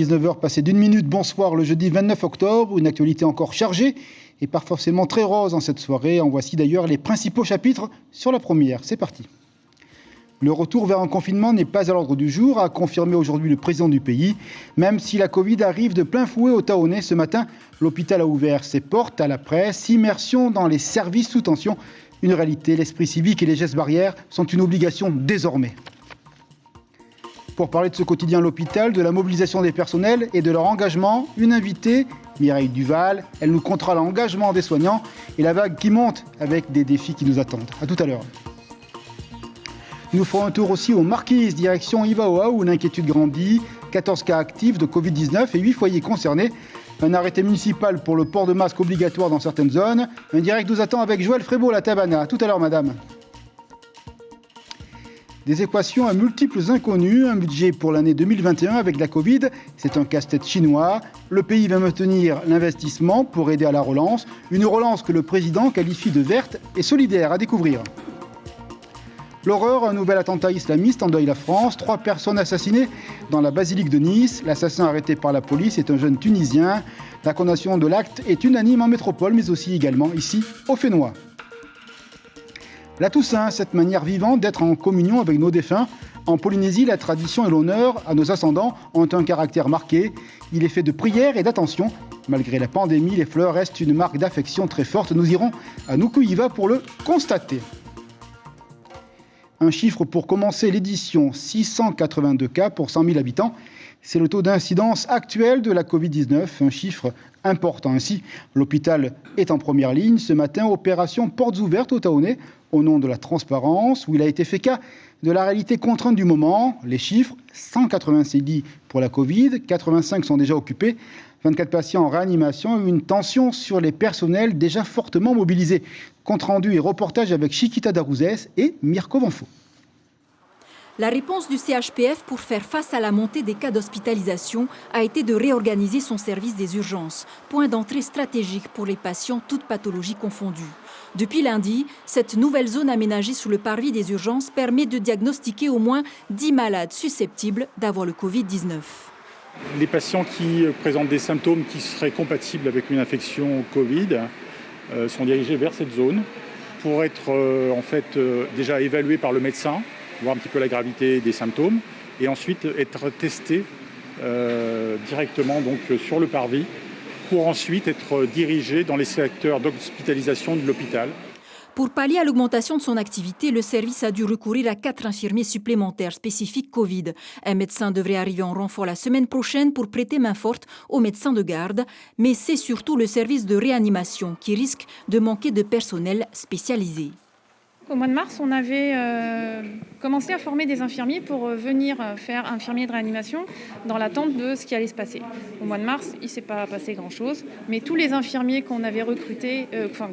19h passé d'une minute. Bonsoir, le jeudi 29 octobre, une actualité encore chargée et pas forcément très rose en cette soirée. En voici d'ailleurs les principaux chapitres sur la première. C'est parti. Le retour vers un confinement n'est pas à l'ordre du jour, a confirmé aujourd'hui le président du pays. Même si la Covid arrive de plein fouet au Taonais ce matin, l'hôpital a ouvert ses portes à la presse. Immersion dans les services sous tension. Une réalité, l'esprit civique et les gestes barrières sont une obligation désormais. Pour parler de ce quotidien à l'hôpital, de la mobilisation des personnels et de leur engagement, une invitée, Mireille Duval. Elle nous comptera l'engagement des soignants et la vague qui monte avec des défis qui nous attendent. À tout à l'heure. Nous ferons un tour aussi aux Marquises, direction Ivaoa, où l'inquiétude grandit. 14 cas actifs de Covid-19 et 8 foyers concernés. Un arrêté municipal pour le port de masque obligatoire dans certaines zones. Un direct nous attend avec Joël Frébault, la Tabana. À tout à l'heure, madame. Des équations à multiples inconnus, un budget pour l'année 2021 avec la Covid, c'est un casse-tête chinois. Le pays va maintenir l'investissement pour aider à la relance, une relance que le président qualifie de verte et solidaire, à découvrir. L'horreur, un nouvel attentat islamiste endeuille la France. 3 personnes assassinées dans la basilique de Nice. L'assassin arrêté par la police est un jeune Tunisien. La condamnation de l'acte est unanime en métropole, mais aussi également ici, au Fénois. La Toussaint, cette manière vivante d'être en communion avec nos défunts. En Polynésie, la tradition et l'honneur à nos ascendants ont un caractère marqué. Il est fait de prière et d'attention. Malgré la pandémie, les fleurs restent une marque d'affection très forte. Nous irons à Nuku'iva pour le constater. Un chiffre pour commencer l'édition, 682 cas pour 100 000 habitants. C'est le taux d'incidence actuel de la Covid-19, un chiffre important. Ainsi, l'hôpital est en première ligne. Ce matin, opération portes ouvertes au Taonais, au nom de la transparence, où il a été fait cas de la réalité contrainte du moment. Les chiffres, 186 lits pour la Covid, 85 sont déjà occupés, 24 patients en réanimation, une tension sur les personnels déjà fortement mobilisés. Compte rendu et reportage avec Chiquita Darouzès et Mirko Vanfo. La réponse du CHPF pour faire face à la montée des cas d'hospitalisation a été de réorganiser son service des urgences, point d'entrée stratégique pour les patients, toutes pathologies confondues. Depuis lundi, cette nouvelle zone aménagée sous le parvis des urgences permet de diagnostiquer au moins 10 malades susceptibles d'avoir le Covid-19. Les patients qui présentent des symptômes qui seraient compatibles avec une infection au Covid sont dirigés vers cette zone pour être déjà évalués par le médecin, voir un petit peu la gravité des symptômes et ensuite être testés directement donc, sur le parvis pour ensuite être dirigés dans les secteurs d'hospitalisation de l'hôpital. Pour pallier à l'augmentation de son activité, le service a dû recourir à 4 infirmiers supplémentaires spécifiques Covid. Un médecin devrait arriver en renfort la semaine prochaine pour prêter main forte aux médecins de garde. Mais c'est surtout le service de réanimation qui risque de manquer de personnel spécialisé. Au mois de mars, on avait commencé à former des infirmiers pour venir faire infirmier de réanimation dans l'attente de ce qui allait se passer. Au mois de mars, il ne s'est pas passé grand-chose, mais tous les infirmiers qu'on avait recrutés,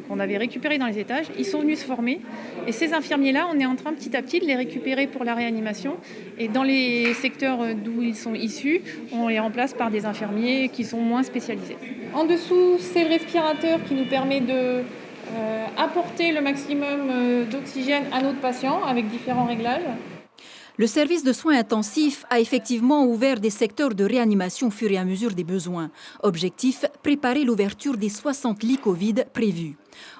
qu'on avait récupérés dans les étages, ils sont venus se former. Et ces infirmiers-là, on est en train petit à petit de les récupérer pour la réanimation. Et dans les secteurs d'où ils sont issus, on les remplace par des infirmiers qui sont moins spécialisés. En dessous, c'est le respirateur qui nous permet de apporter le maximum d'oxygène à notre patient avec différents réglages. Le service de soins intensifs a effectivement ouvert des secteurs de réanimation au fur et à mesure des besoins. Objectif, préparer l'ouverture des 60 lits Covid prévus.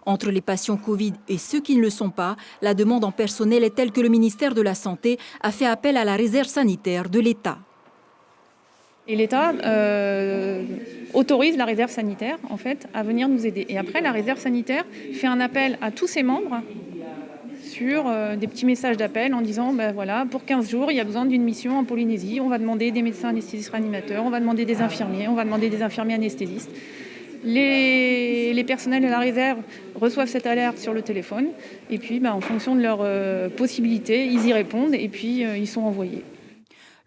Entre les patients Covid et ceux qui ne le sont pas, la demande en personnel est telle que le ministère de la Santé a fait appel à la réserve sanitaire de l'État. Et l'État autorise la réserve sanitaire en fait, à venir nous aider. Et après, la réserve sanitaire fait un appel à tous ses membres sur des petits messages d'appel en disant voilà, pour 15 jours, il y a besoin d'une mission en Polynésie. On va demander des médecins anesthésistes réanimateurs, on va demander des infirmiers, on va demander des infirmiers anesthésistes. Les personnels de la réserve reçoivent cette alerte sur le téléphone et puis en fonction de leurs possibilités, ils y répondent et puis ils sont envoyés.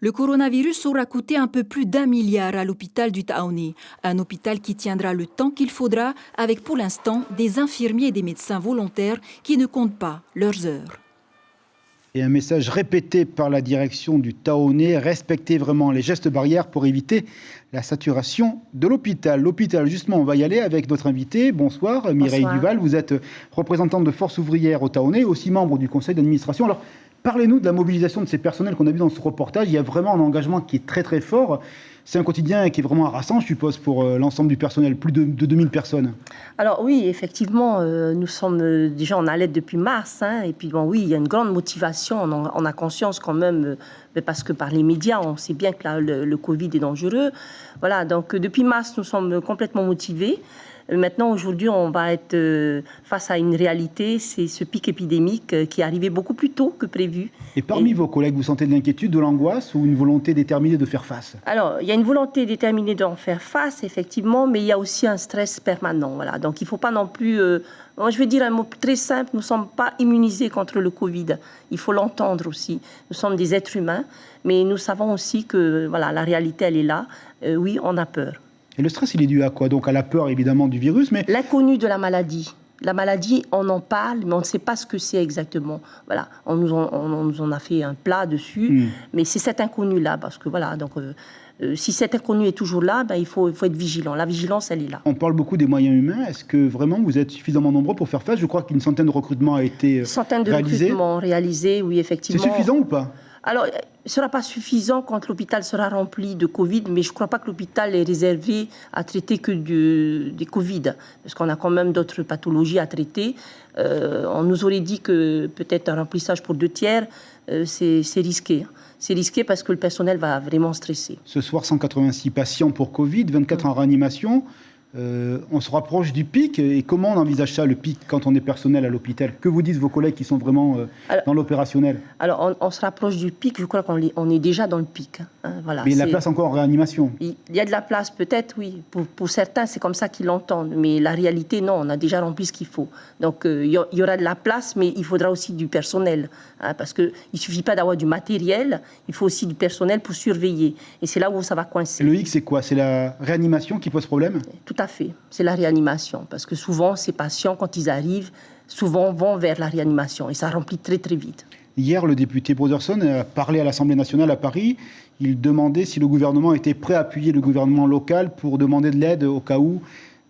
Le coronavirus aura coûté un peu plus d'1 milliard à l'hôpital du Taonais. Un hôpital qui tiendra le temps qu'il faudra avec pour l'instant des infirmiers et des médecins volontaires qui ne comptent pas leurs heures. Et un message répété par la direction du Taonais, respectez vraiment les gestes barrières pour éviter la saturation de l'hôpital. L'hôpital, justement, on va y aller avec notre invité. Bonsoir, Mireille Duval. Vous êtes représentante de Force ouvrière au Taonais, aussi membre du conseil d'administration. Alors, Parlez-nous de la mobilisation de ces personnels qu'on a vu dans ce reportage. Il y a vraiment un engagement qui est très très fort. C'est un quotidien qui est vraiment harassant, je suppose, pour l'ensemble du personnel, plus de 2000 personnes. Alors oui, effectivement, nous sommes déjà en alerte depuis mars. Et puis bon, oui, il y a une grande motivation. On a conscience quand même, parce que par les médias, on sait bien que là, le Covid est dangereux. Voilà, donc depuis mars, nous sommes complètement motivés. Maintenant, aujourd'hui, on va être face à une réalité, c'est ce pic épidémique qui est arrivé beaucoup plus tôt que prévu. Et parmi vos collègues, vous sentez de l'inquiétude, de l'angoisse ou une volonté déterminée de faire face? Alors, il y a une volonté déterminée d'en faire face, effectivement, mais il y a aussi un stress permanent. Voilà. Donc, il ne faut pas non plus... moi, je vais dire un mot très simple, nous ne sommes pas immunisés contre le Covid. Il faut l'entendre aussi. Nous sommes des êtres humains, mais nous savons aussi que voilà, la réalité, elle est là. Oui, on a peur. Et le stress, il est dû à quoi? Donc à la peur, évidemment, du virus, mais... L'inconnu de la maladie. La maladie, on en parle, mais on ne sait pas ce que c'est exactement. Voilà, on nous en a fait un plat dessus, mais c'est cet inconnu-là, parce que voilà, donc si cet inconnu est toujours là, il faut être vigilant. La vigilance, elle est là. On parle beaucoup des moyens humains. Est-ce que vraiment vous êtes suffisamment nombreux pour faire face? Je crois qu'une centaine de recrutements a été réalisés. Centaine de recrutements réalisés, oui, effectivement. C'est suffisant ou pas? Alors, ce ne sera pas suffisant quand l'hôpital sera rempli de Covid, mais je ne crois pas que l'hôpital est réservé à traiter que des Covid, parce qu'on a quand même d'autres pathologies à traiter. On nous aurait dit que peut-être un remplissage pour 2 tiers, c'est risqué. C'est risqué parce que le personnel va vraiment stresser. Ce soir, 186 patients pour Covid, 24 en réanimation. On se rapproche du pic. Et comment on envisage ça, le pic, quand on est personnel à l'hôpital? Que vous disent vos collègues qui sont vraiment dans l'opérationnel? Alors, on se rapproche du pic. Je crois qu'on est déjà dans le pic. Voilà, mais il y a de la place encore en réanimation? Il y a de la place, peut-être, oui. Pour certains, c'est comme ça qu'ils l'entendent. Mais la réalité, non, on a déjà rempli ce qu'il faut. Donc, il y aura de la place, mais il faudra aussi du personnel. Parce qu'il ne suffit pas d'avoir du matériel, il faut aussi du personnel pour surveiller. Et c'est là où ça va coincer. Et le hic, c'est quoi? C'est la réanimation qui pose problème? Tout à fait, c'est la réanimation. Parce que souvent, ces patients, quand ils arrivent, souvent vont vers la réanimation. Et ça remplit très, très vite. Hier, le député Broderson a parlé à l'Assemblée nationale à Paris. Il demandait si le gouvernement était prêt à appuyer le gouvernement local pour demander de l'aide au cas où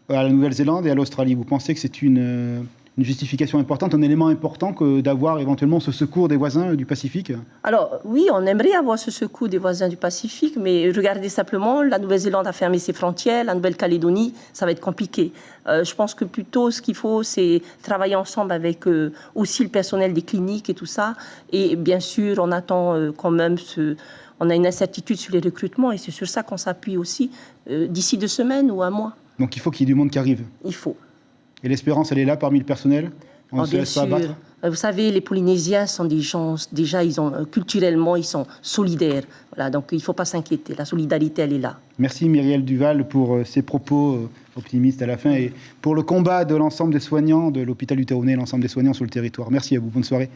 à la Nouvelle-Zélande et à l'Australie. Vous pensez que c'est une justification importante, un élément important que d'avoir éventuellement ce secours des voisins du Pacifique? Alors oui, on aimerait avoir ce secours des voisins du Pacifique, mais regardez simplement, la Nouvelle-Zélande a fermé ses frontières, la Nouvelle-Calédonie, ça va être compliqué. Je pense que plutôt ce qu'il faut, c'est travailler ensemble avec aussi le personnel des cliniques et tout ça. Et bien sûr, on attend quand même on a une incertitude sur les recrutements et c'est sur ça qu'on s'appuie aussi d'ici 2 semaines ou 1 mois. Donc il faut qu'il y ait du monde qui arrive? Il faut. Et l'espérance, elle est là parmi le personnel? On ne se laisse pas abattre? Vous savez, les Polynésiens sont des gens, déjà, culturellement, ils sont solidaires. Voilà, donc il ne faut pas s'inquiéter. La solidarité, elle est là. Merci Myriel Duval pour ces propos optimistes à la fin et pour le combat de l'ensemble des soignants de l'hôpital du Terronnet, l'ensemble des soignants sur le territoire. Merci à vous. Bonne soirée.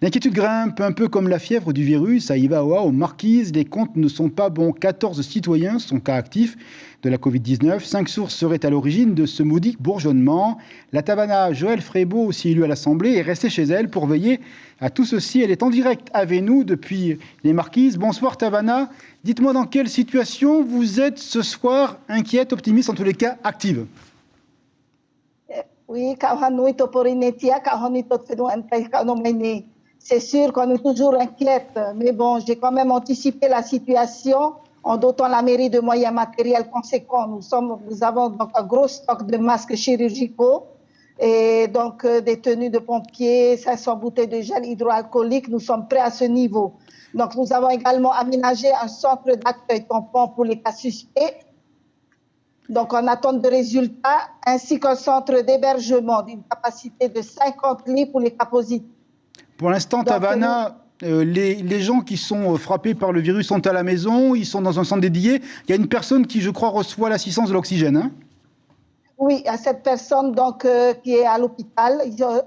L'inquiétude grimpe, un peu comme la fièvre du virus. À Ivaoa, aux Marquises, les comptes ne sont pas bons. 14 citoyens sont cas actifs de la Covid-19. 5 sources seraient à l'origine de ce maudit bourgeonnement. La Tavana, Joëlle Frébault, aussi élue à l'Assemblée, est restée chez elle pour veiller à tout ceci. Elle est en direct avec nous depuis les Marquises. Bonsoir Tavana. Dites-moi dans quelle situation vous êtes ce soir, inquiète, optimiste, en tous les cas active? Oui, c'est sûr qu'on est toujours inquiète, mais bon, j'ai quand même anticipé la situation en dotant la mairie de moyens matériels conséquents. Nous avons donc un gros stock de masques chirurgicaux et donc des tenues de pompiers, 500 bouteilles de gel hydroalcoolique. Nous sommes prêts à ce niveau. Donc nous avons également aménagé un centre d'accueil tampon pour les cas suspects. Donc en attente de résultats, ainsi qu'un centre d'hébergement d'une capacité de 50 lits pour les cas positifs. Pour l'instant, Tavana, les gens qui sont frappés par le virus sont à la maison, ils sont dans un centre dédié. Il y a une personne qui, je crois, reçoit l'assistance de l'oxygène. Hein? Oui, il y a cette personne donc, qui est à l'hôpital,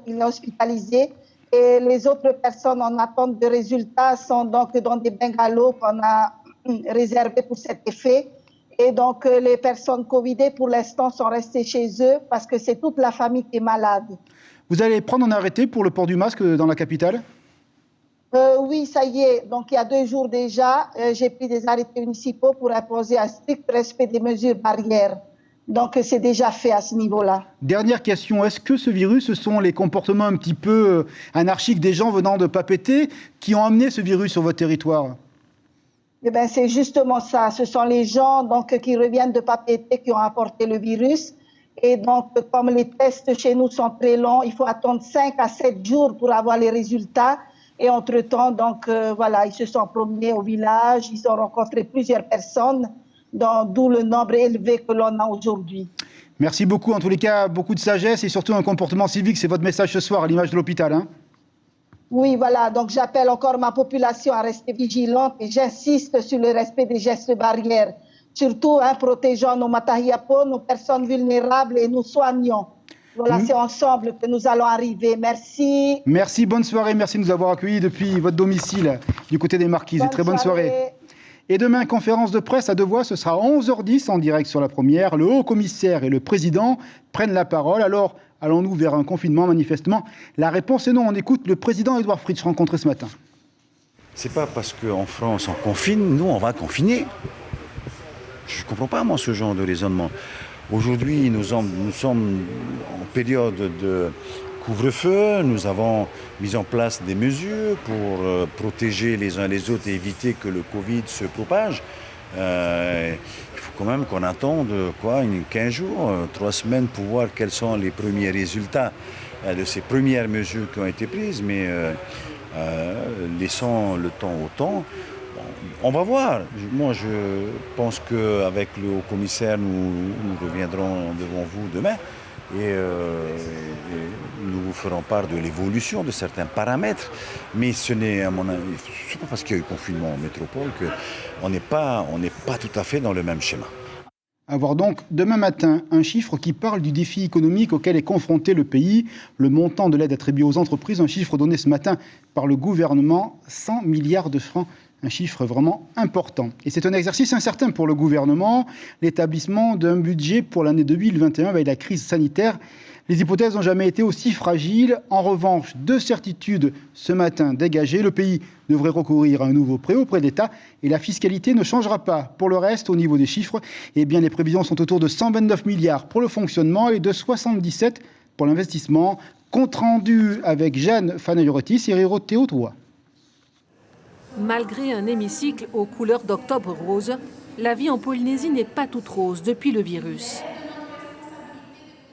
il est hospitalisé. Et les autres personnes en attente de résultats sont donc dans des bungalows qu'on a réservés pour cet effet. Et donc, les personnes Covidées, pour l'instant, sont restées chez eux parce que c'est toute la famille qui est malade. Vous allez prendre un arrêté pour le port du masque dans la capitale? Oui, ça y est. Donc, il y a 2 jours déjà, j'ai pris des arrêtés municipaux pour imposer un strict respect des mesures barrières. Donc c'est déjà fait à ce niveau-là. Dernière question, est-ce que ce virus, ce sont les comportements un petit peu anarchiques des gens venant de Papeete qui ont amené ce virus sur votre territoire? Eh bien, c'est justement ça. Ce sont les gens donc, qui reviennent de Papeete qui ont apporté le virus. Et donc, comme les tests chez nous sont très longs, il faut attendre 5 à 7 jours pour avoir les résultats. Et entre-temps, donc, voilà, ils se sont promenés au village, ils ont rencontré plusieurs personnes, d'où le nombre élevé que l'on a aujourd'hui. Merci beaucoup. En tous les cas, beaucoup de sagesse et surtout un comportement civique. C'est votre message ce soir à l'image de l'hôpital, hein? Oui, voilà. Donc, j'appelle encore ma population à rester vigilante et j'insiste sur le respect des gestes barrières. Surtout, protégeant nos matahiapos, nos personnes vulnérables et nous soignons. Voilà, c'est ensemble que nous allons arriver. Merci. Merci, bonne soirée. Merci de nous avoir accueillis depuis votre domicile du côté des Marquises. Très bonne soirée. Et demain, conférence de presse à 2 voix, ce sera à 11h10 en direct sur la première. Le haut-commissaire et le président prennent la parole. Alors, allons-nous vers un confinement? Manifestement, la réponse est non. On écoute le président Édouard Fritch rencontré ce matin. C'est pas parce qu'en France on confine, nous on va confiner. Je ne comprends pas moi ce genre de raisonnement. Aujourd'hui, nous sommes en période de couvre-feu. Nous avons mis en place des mesures pour protéger les uns les autres et éviter que le Covid se propage. Il faut quand même qu'on attende 15 jours, 3 semaines pour voir quels sont les premiers résultats de ces premières mesures qui ont été prises. Mais laissons le temps au temps. On va voir. Moi, je pense qu'avec le haut-commissaire, nous reviendrons devant vous demain et nous vous ferons part de l'évolution de certains paramètres. Mais ce n'est, à mon avis, pas parce qu'il y a eu confinement en métropole qu'on n'est pas tout à fait dans le même schéma. Avoir donc demain matin un chiffre qui parle du défi économique auquel est confronté le pays, le montant de l'aide attribuée aux entreprises, un chiffre donné ce matin par le gouvernement, 100 milliards de francs. Un chiffre vraiment important. Et c'est un exercice incertain pour le gouvernement. L'établissement d'un budget pour l'année 2021 avec la crise sanitaire. Les hypothèses n'ont jamais été aussi fragiles. En revanche, 2 certitudes ce matin dégagées. Le pays devrait recourir à un nouveau prêt auprès de l'État et la fiscalité ne changera pas. Pour le reste, au niveau des chiffres, eh bien, les prévisions sont autour de 129 milliards pour le fonctionnement et de 77 pour l'investissement. Compte rendu avec Jeanne Fanayoretis et Riro Théotoua. Malgré un hémicycle aux couleurs d'octobre rose, la vie en Polynésie n'est pas toute rose depuis le virus.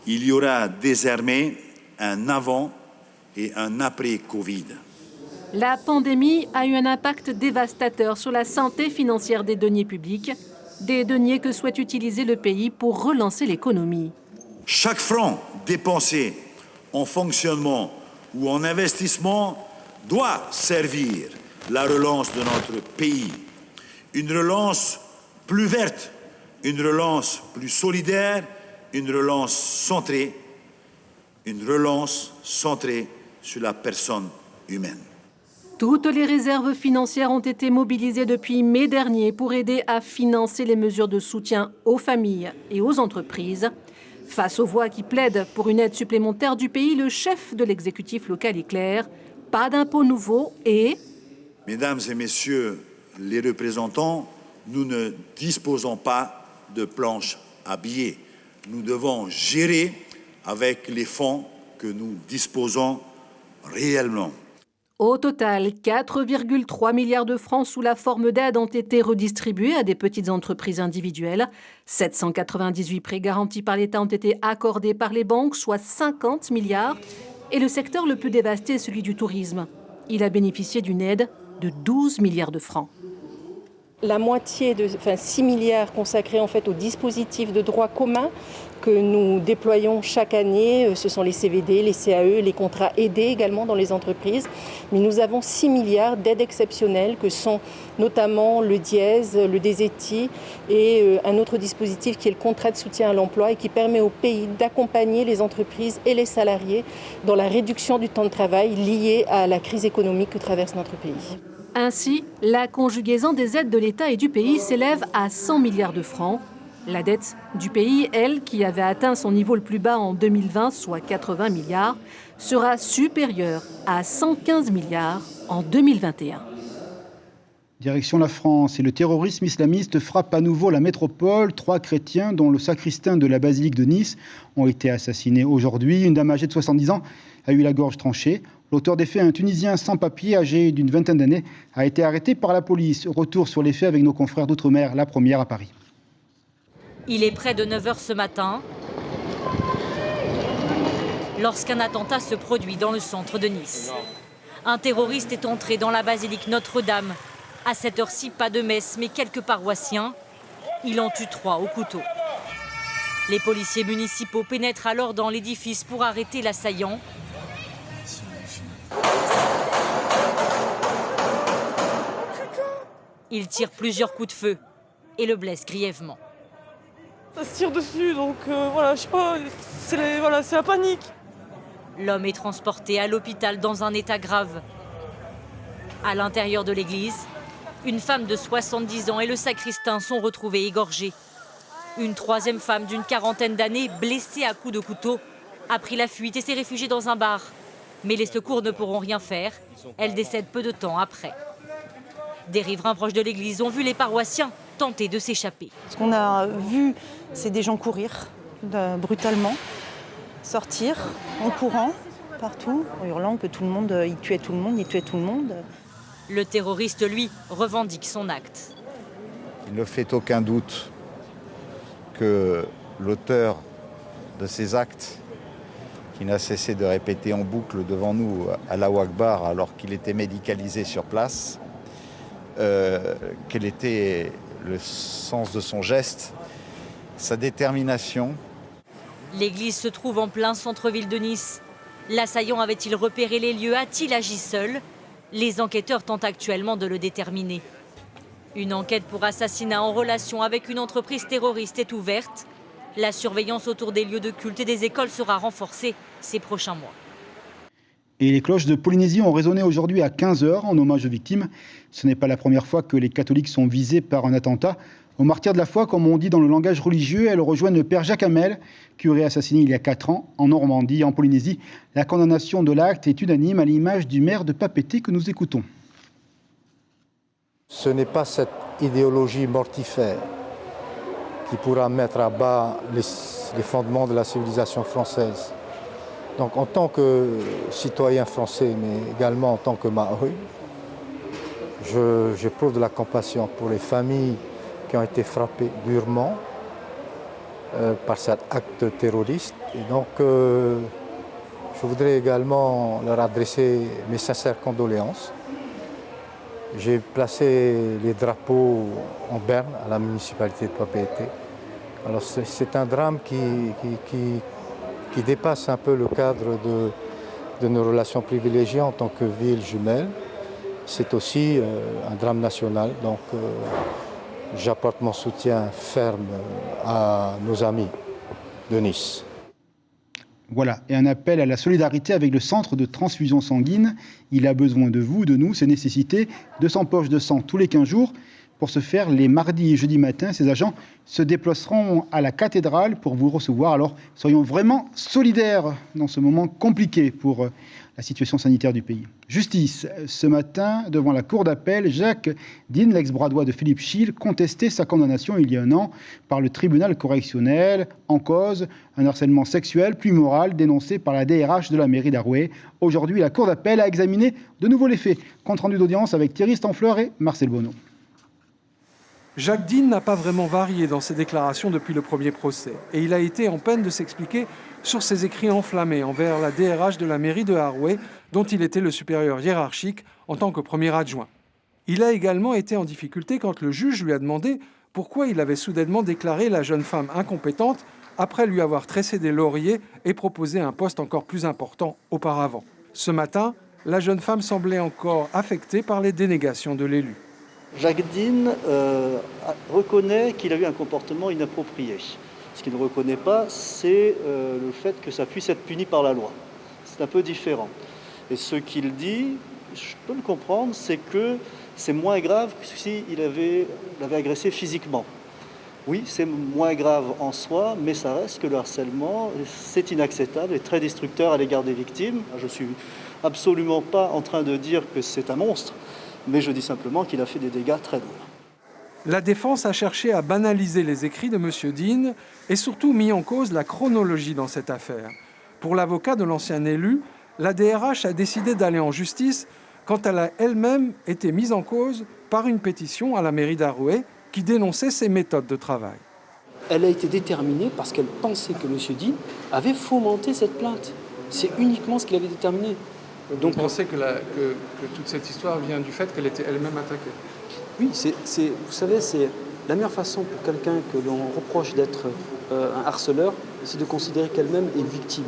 Il y aura désormais un avant et un après Covid. La pandémie a eu un impact dévastateur sur la santé financière des deniers publics, des deniers que souhaite utiliser le pays pour relancer l'économie. Chaque franc dépensé en fonctionnement ou en investissement doit servir la relance de notre pays. Une relance plus verte, une relance plus solidaire, une relance centrée sur la personne humaine. Toutes les réserves financières ont été mobilisées depuis mai dernier pour aider à financer les mesures de soutien aux familles et aux entreprises. Face aux voix qui plaident pour une aide supplémentaire du pays, le chef de l'exécutif local est clair. Pas d'impôts nouveaux et... Mesdames et messieurs les représentants, nous ne disposons pas de planche à billets. Nous devons gérer avec les fonds que nous disposons réellement. Au total, 4,3 milliards de francs sous la forme d'aide ont été redistribués à des petites entreprises individuelles. 798 prêts garantis par l'État ont été accordés par les banques, soit 50 milliards. Et le secteur le plus dévasté est celui du tourisme. Il a bénéficié d'une aide de 12 milliards de francs. La moitié 6 milliards consacrés en fait au dispositif de droit commun que nous déployons chaque année. Ce sont les CVD, les CAE, les contrats aidés également dans les entreprises. Mais nous avons 6 milliards d'aides exceptionnelles que sont notamment le DIES, le DESETI et un autre dispositif qui est le contrat de soutien à l'emploi et qui permet au pays d'accompagner les entreprises et les salariés dans la réduction du temps de travail lié à la crise économique que traverse notre pays. Ainsi, la conjugaison des aides de l'État et du pays s'élève à 100 milliards de francs. La dette du pays, elle, qui avait atteint son niveau le plus bas en 2020, soit 80 milliards, sera supérieure à 115 milliards en 2021. Direction la France, et le terrorisme islamiste frappe à nouveau la métropole. 3 chrétiens, dont le sacristain de la basilique de Nice, ont été assassinés aujourd'hui. Une dame âgée de 70 ans a eu la gorge tranchée. L'auteur des faits, un Tunisien sans papier, âgé d'une vingtaine d'années, a été arrêté par la police. Retour sur les faits avec nos confrères d'Outre-mer, la première à Paris. Il est près de 9h ce matin, lorsqu'un attentat se produit dans le centre de Nice. Un terroriste est entré dans la basilique Notre-Dame. À cette heure-ci, pas de messe, mais quelques paroissiens. Il en tue 3 au couteau. Les policiers municipaux pénètrent alors dans l'édifice pour arrêter l'assaillant. Il tire plusieurs coups de feu et le blesse grièvement. Ça se tire dessus, donc voilà, je sais pas, c'est la panique. L'homme est transporté à l'hôpital dans un état grave. À l'intérieur de l'église, une femme de 70 ans et le sacristain sont retrouvés égorgés. Une troisième femme d'une quarantaine d'années, blessée à coups de couteau, a pris la fuite et s'est réfugiée dans un bar. Mais les secours ne pourront rien faire. Elle décède peu de temps après. Des riverains proches de l'église ont vu les paroissiens tenter de s'échapper. Ce qu'on a vu, c'est des gens courir brutalement, sortir en courant partout, en hurlant que tout le monde, il tuait tout le monde. Le terroriste, lui, revendique son acte. Il ne fait aucun doute que l'auteur de ces actes, qui n'a cessé de répéter en boucle devant nous Allahu Akbar alors qu'il était médicalisé sur place, quel était le sens de son geste, sa détermination. L'église se trouve en plein centre-ville de Nice. L'assaillant avait-il repéré les lieux? A-t-il agi seul? Les enquêteurs tentent actuellement de le déterminer. Une enquête pour assassinat en relation avec une entreprise terroriste est ouverte. La surveillance autour des lieux de culte et des écoles sera renforcée ces prochains mois. Et les cloches de Polynésie ont résonné aujourd'hui à 15h en hommage aux victimes. Ce n'est pas la première fois que les catholiques sont visés par un attentat. Aux martyrs de la foi, comme on dit dans le langage religieux, elles rejoignent le père Jacques Hamel, curé assassiné il y a 4 ans en Normandie, en Polynésie. La condamnation de l'acte est unanime, à l'image du maire de Papeete que nous écoutons. Ce n'est pas cette idéologie mortifère qui pourra mettre à bas les fondements de la civilisation française. Donc en tant que citoyen français, mais également en tant que Maori, j'éprouve de la compassion pour les familles qui ont été frappées durement par cet acte terroriste. Et donc je voudrais également leur adresser mes sincères condoléances. J'ai placé les drapeaux en berne à la municipalité de Papeete. Alors c'est un drame qui dépasse un peu le cadre de nos relations privilégiées en tant que ville jumelle. C'est aussi un drame national, donc j'apporte mon soutien ferme à nos amis de Nice. Voilà, et un appel à la solidarité avec le centre de transfusion sanguine. Il a besoin de vous, de nous, c'est nécessité. 200 poches de sang tous les 15 jours. Pour ce faire, les mardis et jeudis matins, ces agents se déplaceront à la cathédrale pour vous recevoir. Alors, soyons vraiment solidaires dans ce moment compliqué pour la situation sanitaire du pays. Justice. Ce matin, devant la cour d'appel, Jacques Dean, l'ex-bras droit de Philippe Chil, contestait sa condamnation il y a 1 an par le tribunal correctionnel. En cause, un harcèlement sexuel puis moral dénoncé par la DRH de la mairie d'Arouet. Aujourd'hui, la cour d'appel a examiné de nouveau les faits. Compte rendu d'audience avec Thierry Stanfleur et Marcel Bonneau. Jacques Dean n'a pas vraiment varié dans ses déclarations depuis le premier procès et il a été en peine de s'expliquer sur ses écrits enflammés envers la DRH de la mairie de Arouet, dont il était le supérieur hiérarchique en tant que premier adjoint. Il a également été en difficulté quand le juge lui a demandé pourquoi il avait soudainement déclaré la jeune femme incompétente après lui avoir tressé des lauriers et proposé un poste encore plus important auparavant. Ce matin, la jeune femme semblait encore affectée par les dénégations de l'élu. Jacques Dean reconnaît qu'il a eu un comportement inapproprié. Ce qu'il ne reconnaît pas, c'est le fait que ça puisse être puni par la loi. C'est un peu différent. Et ce qu'il dit, je peux le comprendre, c'est que c'est moins grave que s'il l'avait agressé physiquement. Oui, c'est moins grave en soi, mais ça reste que le harcèlement, c'est inacceptable et très destructeur à l'égard des victimes. Je ne suis absolument pas en train de dire que c'est un monstre, mais je dis simplement qu'il a fait des dégâts très lourds. La défense a cherché à banaliser les écrits de M. Dean et surtout mis en cause la chronologie dans cette affaire. Pour l'avocat de l'ancien élu, la DRH a décidé d'aller en justice quand elle a elle-même été mise en cause par une pétition à la mairie d'Arouet qui dénonçait ses méthodes de travail. Elle a été déterminée parce qu'elle pensait que M. Dean avait fomenté cette plainte. C'est uniquement ce qu'il avait déterminé. Donc vous pensez que toute cette histoire vient du fait qu'elle était elle-même attaquée? Oui, vous savez, c'est la meilleure façon pour quelqu'un que l'on reproche d'être un harceleur, c'est de considérer qu'elle-même est victime.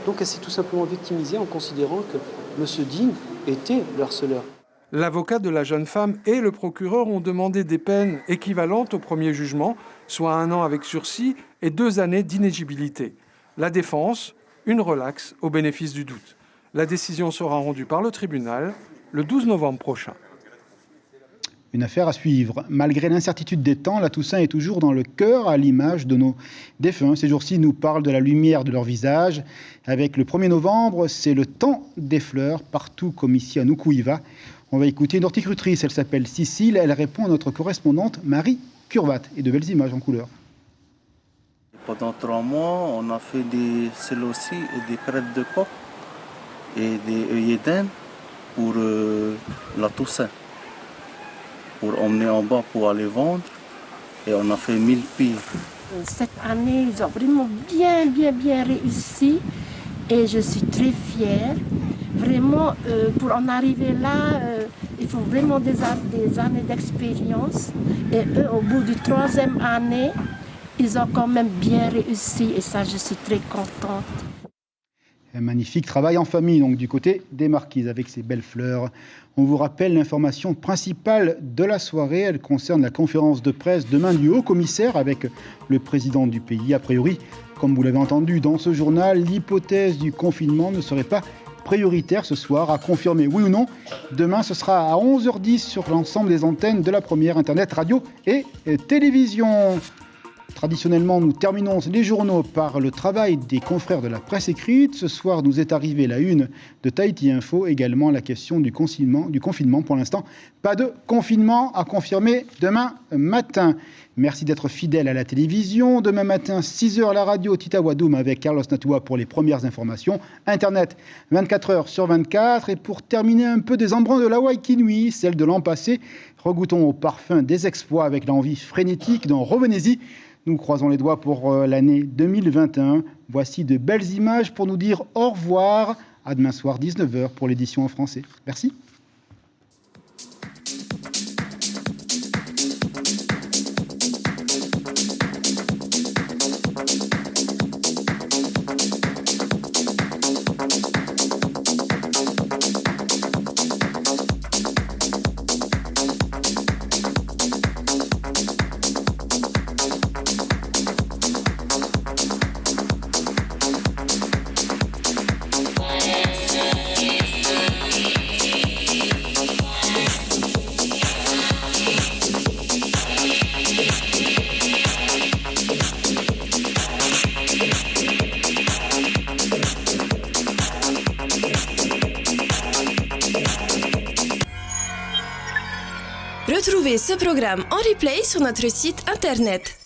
Donc elle s'est tout simplement victimisée en considérant que M. Dean était le harceleur. L'avocat de la jeune femme et le procureur ont demandé des peines équivalentes au premier jugement, soit 1 an avec sursis et 2 années d'inéligibilité. La défense, une relaxe au bénéfice du doute. La décision sera rendue par le tribunal le 12 novembre prochain. Une affaire à suivre. Malgré l'incertitude des temps, la Toussaint est toujours dans le cœur, à l'image de nos défunts. Ces jours-ci nous parlent de la lumière de leur visage. Avec le 1er novembre, c'est le temps des fleurs, partout comme ici à Nukuiva. On va écouter une horticultrice, elle s'appelle Cécile. Elle répond à notre correspondante Marie Curvat. Et de belles images en couleur. Pendant 3 mois, on a fait des celles-ci et des crêpes de coq et des œillets d'Inde pour la Toussaint. Pour emmener en bas pour aller vendre. Et on a fait 1000 pieds. Cette année, ils ont vraiment bien réussi. Et je suis très fière. Vraiment, pour en arriver là, il faut vraiment des années d'expérience. Et eux, au bout du 3e année, ils ont quand même bien réussi. Et ça, je suis très contente. Un magnifique travail en famille, donc du côté des marquises, avec ces belles fleurs. On vous rappelle l'information principale de la soirée. Elle concerne la conférence de presse demain du haut-commissaire avec le président du pays. A priori, comme vous l'avez entendu dans ce journal, l'hypothèse du confinement ne serait pas prioritaire ce soir, à confirmer oui ou non. Demain, ce sera à 11h10 sur l'ensemble des antennes de la première, Internet, radio et télévision. Traditionnellement, nous terminons les journaux par le travail des confrères de la presse écrite. Ce soir, nous est arrivée la une de Tahiti Info, également la question du confinement. Pour l'instant, pas de confinement à confirmer demain matin. Merci d'être fidèle à la télévision. Demain matin, 6h, la radio Titawadoum avec Carlos Natua pour les premières informations. Internet, 24h sur 24. Et pour terminer, un peu des embruns de la Waikinui, celle de l'an passé. Regoutons au parfum des exploits avec l'envie frénétique d'un Revenez-y. Nous croisons les doigts pour l'année 2021. Voici de belles images pour nous dire au revoir. À demain soir, 19h pour l'édition en français. Merci. Retrouvez ce programme en replay sur notre site internet.